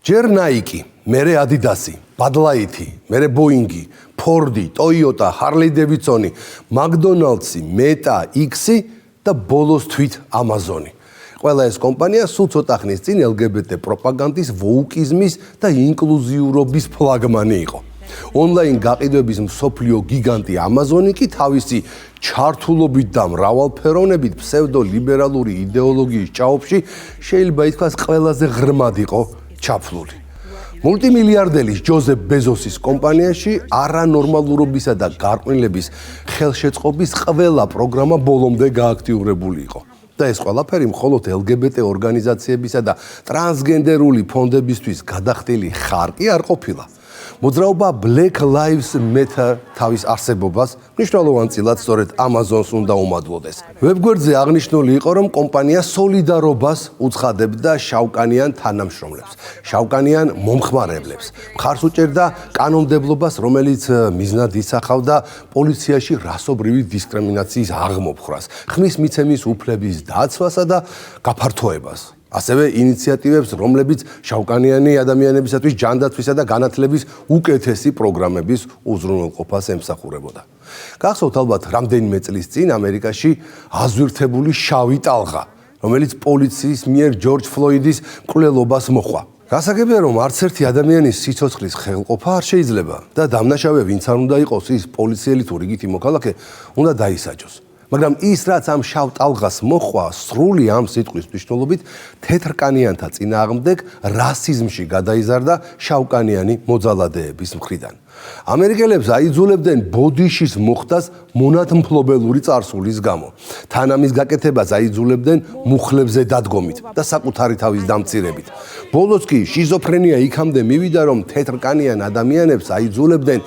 ჯერ Nike, მერე Adidas, Badlight, მერე Boeing, Ford, Toyota, Harley Davidson, McDonald's, Meta, X და ბოლოს თვით Amazon. ყველა ეს კომპანია სულ ცოტა ხნის წინ LGBT პროპაგანდის, ვოუკიზმის და ინკლუზიურობის ფლაგმანი იყო. Online გაყიდვების მსოფლიო გიგანტი Amazon კი თავისი ჩართულობით და მრავალფეროვნებით ფსევდოლიბერალური იდეოლოგიის ჭაობში შეიძლება ითქვას ყველაზე ღრმად იყო ჩაფლული. მულტიმილიარდერის ჯოზეფ ბეზოსის კომპანიაში არანორმალურობისა და გარყვნილების ხელშეწყობის ყველა პროგრამა ბოლომდე გააქტიურებული იყო. და ეს ყველაფერი მხოლოდ LGBT ორგანიზაციებისა და ტრანსგენდერული ფონდებისთვის გადახდილი ხარკი არ ყოფილა. მოძრაობა Black Lives Matter თავის არსებობას მნიშვნელოვან წილად სწორედ Amazon-ს უნდა უმადლოდეს. ვებგვერდზე აღნიშნული იყო, რომ კომპანია სოლიდარობას უცხადებდა შავკანიან თანამშრომლებს, შავკანიან მომხმარებლებს. მხარს უჭერდა კანონმდებლობას, რომელიც მიზნად ისახავდა პოლიციაში რასობრივი დისკრიმინაციის აღმოფხვრას, ხმის მიცემის უფლების დაცვასა და გაფართოებას. ასევე ინიციატივებს, რომლებიც შავკანიანი ადამიანებისათვის ჯანდაცვისა და განათლების უკეთესი პროგრამების უზრუნველყოფას ემსახურებოდა. გახსოვთ ალბათ რამდენიმე წლის წინ ამერიკაში აზვირთებული შავი ტალღა, რომელიც პოლიციის მიერ ჯორჯ ფლოიდის მკვლელობას მოჰყვა. გასაგებია, რომ არც ერთი ადამიანის სიცოცხლის ხელყოფა არ შეიძლება და დამნაშავე ვინც არ უნდა იყოს ის პოლიციელი თუ რიგითი მოქალაქე, უნდა დაისაჯოს. მაგრამ ის რაც ამ შავ ტალღას მოჰყვა, სრული ამ სიტყვის მნიშვნელობით თეთრკანიანთა წინააღმდეგ რასიზმში გადაიზარდა შავკანიანი მოძალადეების მხრიდან. ამერიკელებს აიძულებდნენ ბოდიშის მოხდას მონათმფლობელური წარსულის გამო. თან ამის გაკეთებას აიძულებდნენ მუხლებზე დადგომით და საკუთარი თავის დამცირებით. ბოლოს კი შიზოფრენია იქამდე მივიდა, რომ თეთრკანიან ადამიანებს აიძულებდნენ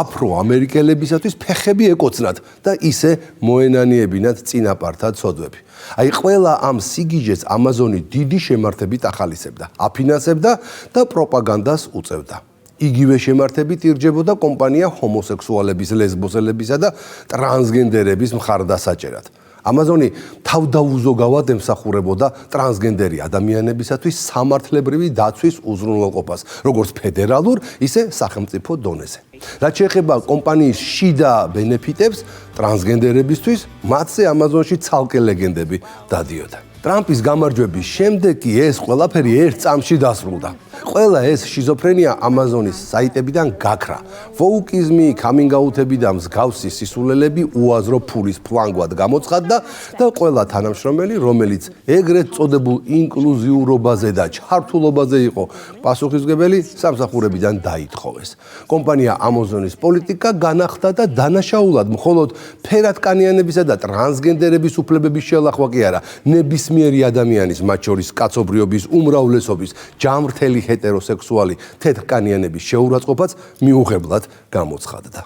აფრო-ამერიკელებისათვის ფეხები ეკოცნათ და ისე მოენანიებინათ წინაპართა ცოდვები. აი ყველა ამ სიგიჟეს Amazon-ი დიდი შემართებით ახალისებდა, აფინანსებდა და პროპაგანდას უწევდა. იგივე შემართებით ირჯებოდა კომპანია ჰომოსექსუალების, ლესბოსელებისა და ტრანსგენდერების მხარდასაჭერად. Amazon-ი თავდაუზოგავად ემსახურებოდა ტრანსგენდერი ადამიანებისათვის სამართლებრივი დაცვის უზრუნველყოფას, როგორც ფედერალურ, ისე სახელმწიფო დონეზე. რაც შეეხება კომპანიის შიდა ბენეფიტებს ტრანსგენდერებისთვის, მათზე Amazon-ში ცალკე ლეგენდები დადიოდა. ტრამპის გამარჯვების შემდეგ კი ეს ყველაფერი ერთ წამში დასრულდა. ყველა ეს შიზოფრენია Amazon-ის საიტებიდან გაქრა. ვოუკიზმი, coming-out-ები და მსგავსი სისულელები უაზრო ფულის ფლანგად გამოცხადდა და ყველა თანამშრომელი, რომელიც ეგრეთ წოდებულ ინკლუზიურობაზე და ჩართულობაზე იყო პასუხისმგებელი, სამსახურებიდან დაითხოვეს. კომპანია Amazon-ის პოლიტიკა განახდა და დანაშაულად მხოლოდ ფერადკანიანებისა და ტრანსგენდერების უფლებების შელახვა კი არა, ნებისმიერი ადამიანის, მათ შორის კაცობრიობის უმრავლესობის ჯამრთელი ჰეტეროსექსუალი თეთრკანიანების შეურაცხყოფაც მიუღებლად გამოცხადდა.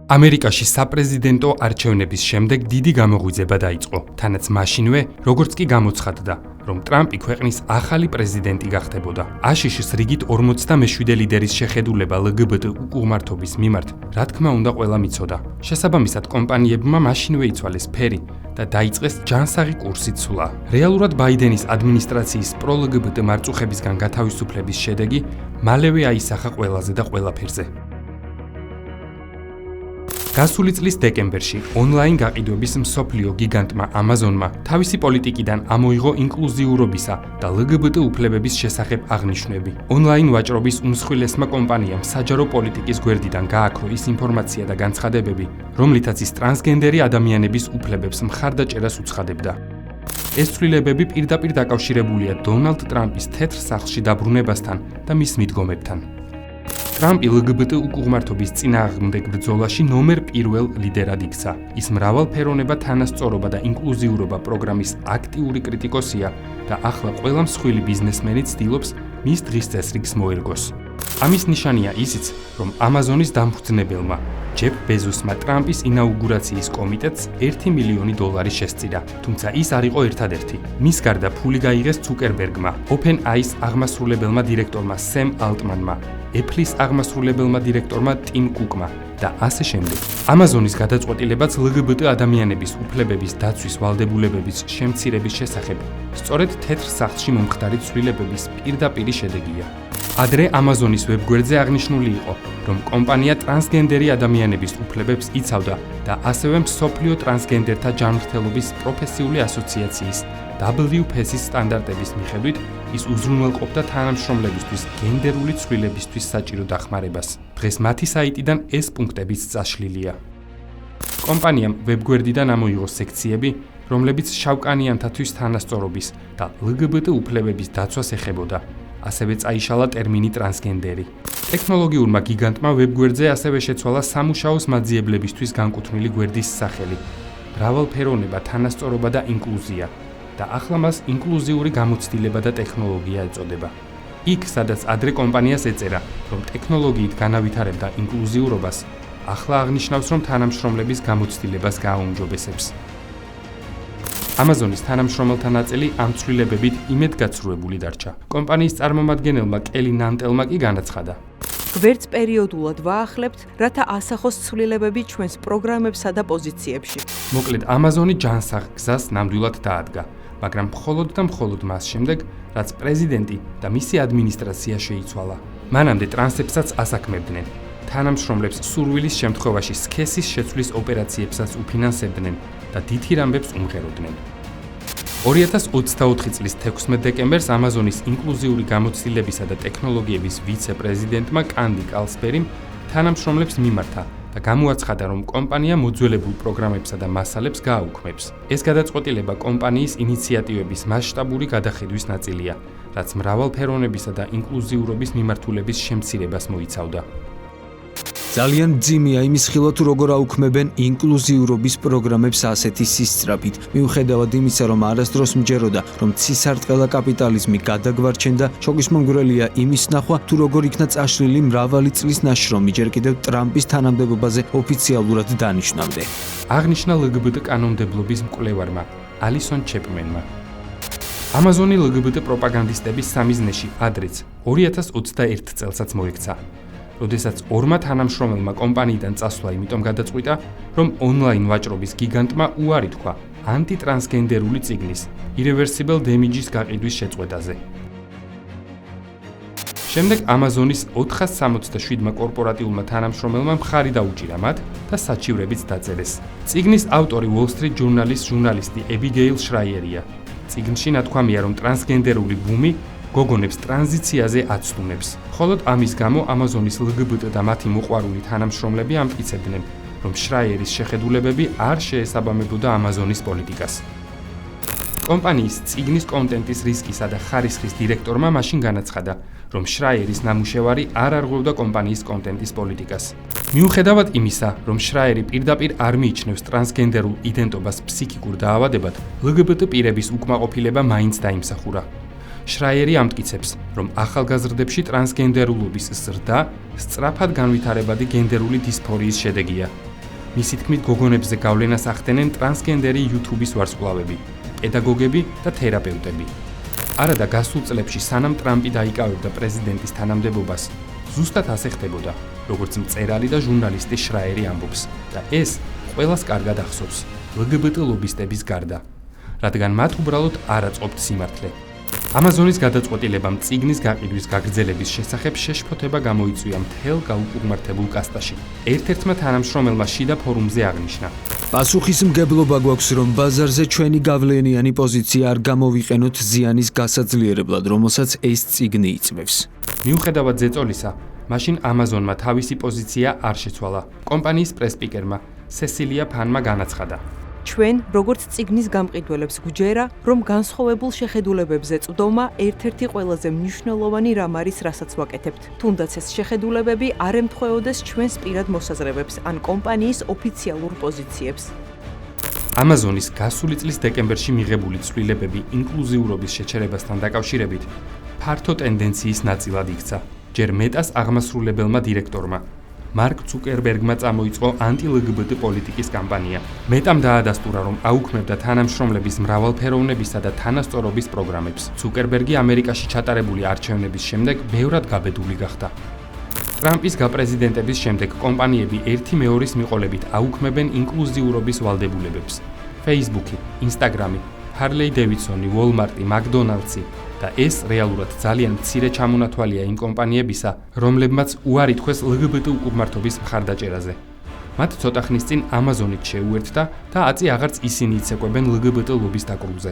ამერიკაში საპრეზიდენტო არჩევნების შემდეგ დიდი გამოღვიძება დაიწყო, თანაც მაშინვე, როგორც კი გამოცხადდა, რომ ტრამპი ქვეყნის ახალი პრეზიდენტი გახდებოდა. აშშ-ის რიგით 47 ლიდერის შეხედულება LGBT უკუღმართობის მიმართ, რა თქმა უნდა, ყველა მიცოდა. შესაბამისად, კომპანიებმა მაშინვე იცვალეს ფერი და დაიწყეს ჯანსაღი კურსით სვლა. რეალურად ბაიდენის ადმინისტრაციის პრო-LGBT მარწუხებისგან გათავისუფლების შედეგი მალევე აისახა ყველაზე და ყველაფერზე. გასული წლის დეკემბერში ონლაინ გაყიდვების მსოფლიო გიგანტმა Amazon-მა თავისი პოლიტიკიდან ამოიღო ინკლუზიურობისა და LGBT უფლებების შესახებ აღნიშვნები. ონლაინ ვაჭრობის უმსხვილესმა კომპანიამ საჯარო პოლიტიკის გვერდიდან გააქრო ის ინფორმაცია და განცხადებები, რომლითაც ის ტრანსგენდერი ადამიანების უფლებებს მხარდაჭერას უცხადებდა. ეს ცვლილებები პირდაპირ დაკავშირებულია დონალდ ტრამპის თეთრ სახლში დაბრუნებასთან და მის მიდგომებთან. ტრამპი LGBT უკუღმართობის წინააღმდეგ ბრძოლაში ნომერ პირველ ლიდერად იქცა. ის მრავალფეროვნება, თანასწორობა და ინკლუზიურობა პროგრამის აქტიური კრიტიკოსია და ახლა ყველა მსხვილი ბიზნესმენი ცდილობს მის დღის წესრიგს მოერგოს. ამის ნიშანია ისიც, რომ Amazon-ის დამფუძნებელმა ჯეფ ბეზოსმა ტრამპის ინაუგურაციის კომიტეტს $1 მილიონი შესწირა, თუმცა ის არ იყო ერთადერთი. მის გარდა ფული გაიღეს ცუკერბერგმა, OpenAI-ის აღმასრულებელმა დირექტორმა სემ ალტმანმა, Apple-ის აღმასრულებელმა დირექტორმა ტიმ კუკმა და ასე შემდეგ. Amazon-ის გადაწყვეტილებაც LGBT ადამიანების უფლებების დაცვის ვალდებულებების შემცირების შესახებ სწორედ თეთრ სახლში მომხდარი ცვლილებების პირდაპირი შედეგია. ადრე Amazon-ის ვებგვერდზე აღნიშნული იყო, რომ კომპანია ტრანსგენდერი ადამიანების უფლებებს იცავდა და ასევე მსოფლიო ტრანსგენდერთა ჯანმრთელობის პროფესიული ასოციაციის WPS-ის სტანდარტების მიხედვით ის უზრუნველყოფდა თანამშრომლებისთვის გენდერული ცვლილებისთვის საჭირო დახმარებას. დღეს მათი საიტიდან ეს პუნქტებიც წაშლილია. კომპანიამ ვებგვერდიდან ამოიღო სექციები, რომლებიც შავკანიანთათვის თანასწორობის და LGBT უფლებების დაცვას ეხებოდა. ასევე წაიშალა ტერმინი ტრანსგენდერი. ტექნოლოგიურმა გიგანტმა ვებგვერდზე ასევე შეცვალა სამუშაოს მაძიებლებისთვის განკუთვნილი გვერდის სახელი, მრავალფეროვნება, თანასწორობა და ინკლუზია და ახლა მას ინკლუზიური გამოცდილება და ტექნოლოგია ეწოდება. იქ, სადაც ადრე კომპანიას ეწერა, რომ ტექნოლოგიით განავითარებდა ინკლუზიურობას, ახლა აღნიშნავს, რომ თანამშრომლების გამოცდილებას გააუმჯობესებს. Amazon-ის თანამშრომელთა ნაწილი ამ ცვლილებებით იმედგაცრუებული დარჩა. კომპანიის წარმომადგენელმა კელი ნანტელმა კი განაცხადა: გვერდს პერიოდულად ვაახლებთ, რათა ასახოს ცვლილებები ჩვენს პროგრამებსა და პოზიციებში. მოკლედ, Amazon-ი ჯანსაღ გზას ნამდვილად დაადგა, მაგრამ მხოლოდ და მხოლოდ მას შემდეგ, რაც პრეზიდენტი და მისი ადმინისტრაცია შეიცვალა. მანამდე ტრანსებსაც ასაქმებდნენ. თანამშრომლებს სურვილის შემთხვევაში სქესის შეცვლის ოპერაციებსაც უფინანსებდნენ და დიდ ამბებს უმღეროდნენ. 2024 წლის 16 დეკემბერს Amazon-ის ინკლუზიური გამოცდილებისა და ტექნოლოგიების ვიცე-პრეზიდენტმა კანდი კალსბერიმ თანამშრომლებს მიმართა და გამოაცხადა, რომ კომპანია მოძველებულ პროგრამებსა და მასალებს გააუქმებს. ეს გადაწყვეტილება კომპანიის ინიციატივების მასშტაბური გადახედვის ნაწილია, რაც მრავალფეროვნებისა და ინკლუზიურობის მიმართულების შემცირებას მოიცავდა. ძალიან მძიმეა იმის ხილვა თუ როგორ აუქმებენ ინკლუზიურობის პროგრამებს ასეთი სისწრაფით, მიუხედავად იმისა, რომ არასდროს მჯეროდა, რომ ცისარტყელა კაპიტალიზმი გადაგვარჩენდა, შოկისმომგვრელია იმის ნახვა, თუ როგორ იქნა წაშლილი მრავალი წლის ნაშრომი ჯერ კიდევ ტრამპის თანამდებობაზე ოფიციალურად დანიშნამდე. აღნიშნა LGBT კანონმდებლობის მკვლევარმა ალისონ ჩეპმენმა. Amazon-ი LGBT პროპაგანდისტების სამიზნეში ადრეც 2021 წელსაც მოექცა. როდესაც ორმა თანამშრომელმა კომპანიიდან წასვლა იმიტომ გადაწყვიტა, რომ ონლაინ ვაჭრობის გიგანტმა უარი თქვა ანტიტრანსგენდერული წიგნის Irreversible Damage-ის გაყიდვის შეწყვეტაზე. შემდეგ Amazon-ის 467-მა კორპორატიულმა თანამშრომელმა მხარი დაუჭირა მათ და საჩივრებიც დაწერეს. წიგნის ავტორი Wall Street Journal-ის ჟურნალისტი Abigail Schreierია. წიგნში ნათქვამია, რომ ტრანსგენდერული ბუმი გოგონებს ტრანზიციაზე აცდუნებს. მხოლოდ ამის გამო Amazon-ის LGBT და მათი მოყვარული თანამშრომლები ამტკიცებდნენ, რომ Schreieris შეხედულებები არ შეესაბამებოდა Amazon-ის პოლიტიკას. კომპანიის წიგნის კონტენტის რისკისა და ხარისხის დირექტორმა მაშინ განაცხადა, რომ Schreieris ნამუშევარი არ არღვევდა კომპანიის კონტენტის პოლიტიკას. მიუხედავად იმისა, რომ Schreieri პირდაპირ არ მიიჩნევს ტრანსგენდერულ იდენტობას ფსიქიკურ დაავადებად, LGBT პირების უკმაყოფილება მაინც დაიმსახურა. Schreieri ამტკიცებს, რომ ახალგაზრდებში ტრანსგენდერულობის ზრდა სწრაფად განვითარებადი გენდერული დისფორიის შედეგია. მისი თქმით, გოგონებზე გავლენას ახდენენ ტრანსგენდერი YouTube-ის ვარსკვლავები, პედაგოგები და თერაპევტები. არადა გასულ წლებში, სანამ ტრამპი დაიკავებდა პრეზიდენტის თანამდებობას, ზუსტად ასე ხდებოდა, როგორც მწერალი და ჟურნალისტი Schreieri ამბობს, და ეს ყველას კარგად ახსოვს, LGBT ლობისტების გარდა, რადგან მათ უბრალოდ არ აწყობთ სიმართლე. Amazon-ის გადაწყვეტილებამ წიგნის გაყიდვის გაგრძელების შესახებ შეშფოთება გამოიწვია მთელ გაუკუღმართებულ კასტაში. ერთ-ერთმა თანამშრომელმა შიდა ფორუმზე აღნიშნა: პასუხისმგებლობა გვაქვს, რომ ბაზარზე ჩვენი გავლენიანი პოზიცია არ გამოვიყენოთ ზიანის გასაძლიერებლად, რომელსაც ეს წიგნი იწვევს. მიუხედავად ზეწოლისა, მაშინ Amazon-მა თავისი პოზიცია არ შეცვალა. კომპანიის პრესპიკერმა სესილია ფანმა განაცხადა: ჩვენ, როგორც წიგნის გამყიდველებს გვჯერა, რომ განსხვავებულ შეხედულებებზე წვდომა ერთ-ერთი ყველაზე მნიშვნელოვანი რამ არის, რასაც ვაკეთებთ. თუნდაც ეს შეხედულებები არ ემთხვეოდეს ჩვენს პირად მოსაზრებებს ან კომპანიის ოფიციალურ პოზიციებს. Amazon-ის გასული წლის დეკემბერში მიღებული ცვლილებები ინკლუზიურობის შეჩერებასთან დაკავშირებით ფართო ტენდენციის ნაწილად იქცა. ჯერ მეტას აღმასრულებელმა დირექტორმა მარკ ცუკერბერგმა წამოიწყო ანტი-LGBT პოლიტიკის კამპანია. მეტამ დაადასტურა, რომ აუქმებდა თანამშრომლების მრავალფეროვნებისა და თანასწორობის პროგრამებს. ცუკერბერგი ამერიკაში ჩატარებული არჩევნების შემდეგ ბევრად გაბედული გახდა. ტრამპის გაპრეზიდენტების შემდეგ კომპანიები ერთი მეორის მიყოლებით აუქმებენ ინკლუზიურობის ვალდებულებებს. Facebook-ი, Instagram-ი, Harley Davidson-ი, Walmart-ი, McDonald's-ი და ეს რეალურად ძალიან მცირე ჩამონათვალია იმ კომპანიებისა, რომლებმაც უარი თქვეს LGBT უკუღმართობის მხარდაჭერაზე. მათ ცოტა ხნის წინ Amazon-ით შეუერთდა და აწი აღარც ისინი იცეკვებენ LGBT ლობის დაკრულზე.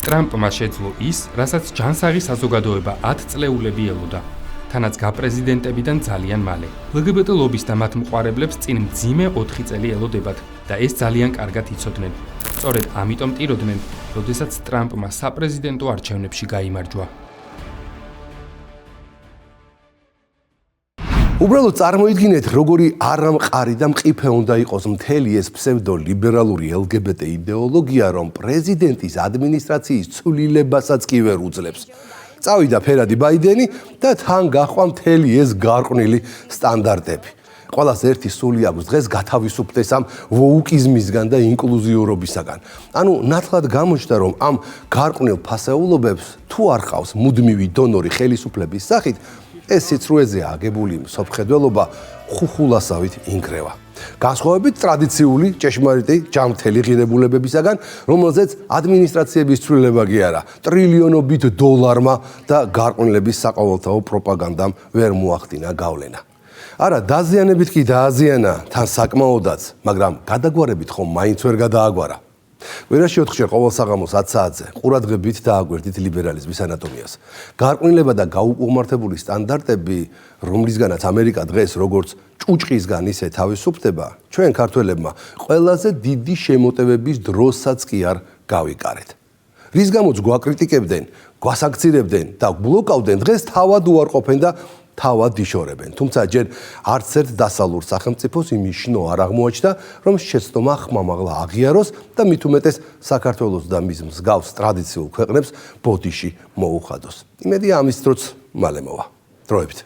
ტრამპმა შეძლო ის, რასაც ჯანსაღი საზოგადოება 10 წლეულები ელოდა. თანაც გაპრეზიდენტებიდან ძალიან მალე. LGBT ლობის და მათ მყარებლებს წინ მძიმე 4 წელი ელოდებათ და ეს ძალიან კარგად იცოდნენ. სწორედ ამიტომ ტიროდნენ, როდესაც ტრამპმა საპრეზიდენტო არჩევნებში გაიმარჯვა. უბრალოდ წარმოიდგინეთ, როგორი არამყარი და მყიფე უნდა იყოს მთელი ეს ფსევდოლიბერალური LGBT იდეოლოგია, რომ პრეზიდენტის ადმინისტრაციის ცვლილებასაც კი ვერ უძლებს. წავიდა ფერადი ბაიდენი და თან გაჰყვა მთელი ეს გარყვნილი სტანდარტები. ყველას ერთი სული აქვს დღეს გათავისუფლდეს ამ ვოუკიზმისგან და ინკლუზიურობისაგან. ანუ ნათლად გამოჩნდა, რომ ამ გარყვნილ ფასეულობებს თუ არ ყავს მუდმივი დონორი ხელისუფლების სახით, ეს სიცრუეზე აგებული მსოფლმხედველობა ხუხულასავით ინგრევა. განსხვავებით ტრადიციული ჭეშმარიტი ჯანმრთელი ღირებულებებისაგან, რომელზეც ადმინისტრაციების ცვლილება კი არა, ტრილიონობით დოლარმა და გარყვნილების საყოველთაო პროპაგანდამ ვერ მოახდინა გავლენა. არა, დაზიანებით კი დააზიანა თან საკმაოდაც, მაგრამ გადაგვარებით ხომ მაინც ვერ გადააგვარა. ვერაში 4-ჯერ ყოველ საღამოს 10 საათზე ყურადღებით დააგვერდით ლიბერალიზმის ანატომიას. გარყვნილება და გაუკუღმართებული სტანდარტები, რომლისგანაც ამერიკა დღეს როგორც ჭუჭყისგან ისე თავისუფლდება, ჩვენ ქართველებმა ყველაზე დიდი შემოტევების დროსაც კი არ გავიკარეთ. რის გამოც გვაკრიტიკებდნენ, გვასაქცირებდნენ და ბლოკავდნენ, დღეს თავად უარყოფენ და თავად იშორებენ. თუმცა ჯერ არც ერთ დასალურ სახელმწიფოს იმის შნო არ აღმოაჩნდა, რომ შეცდომა ხმამაღლა აღიაროს და მით უმეტეს საქართველოს და მის მსგავს ტრადიციულ ქვეყნებს ბოდიში მოუხადოს. იმედია ამის დროც მალე მოვა. დროებით.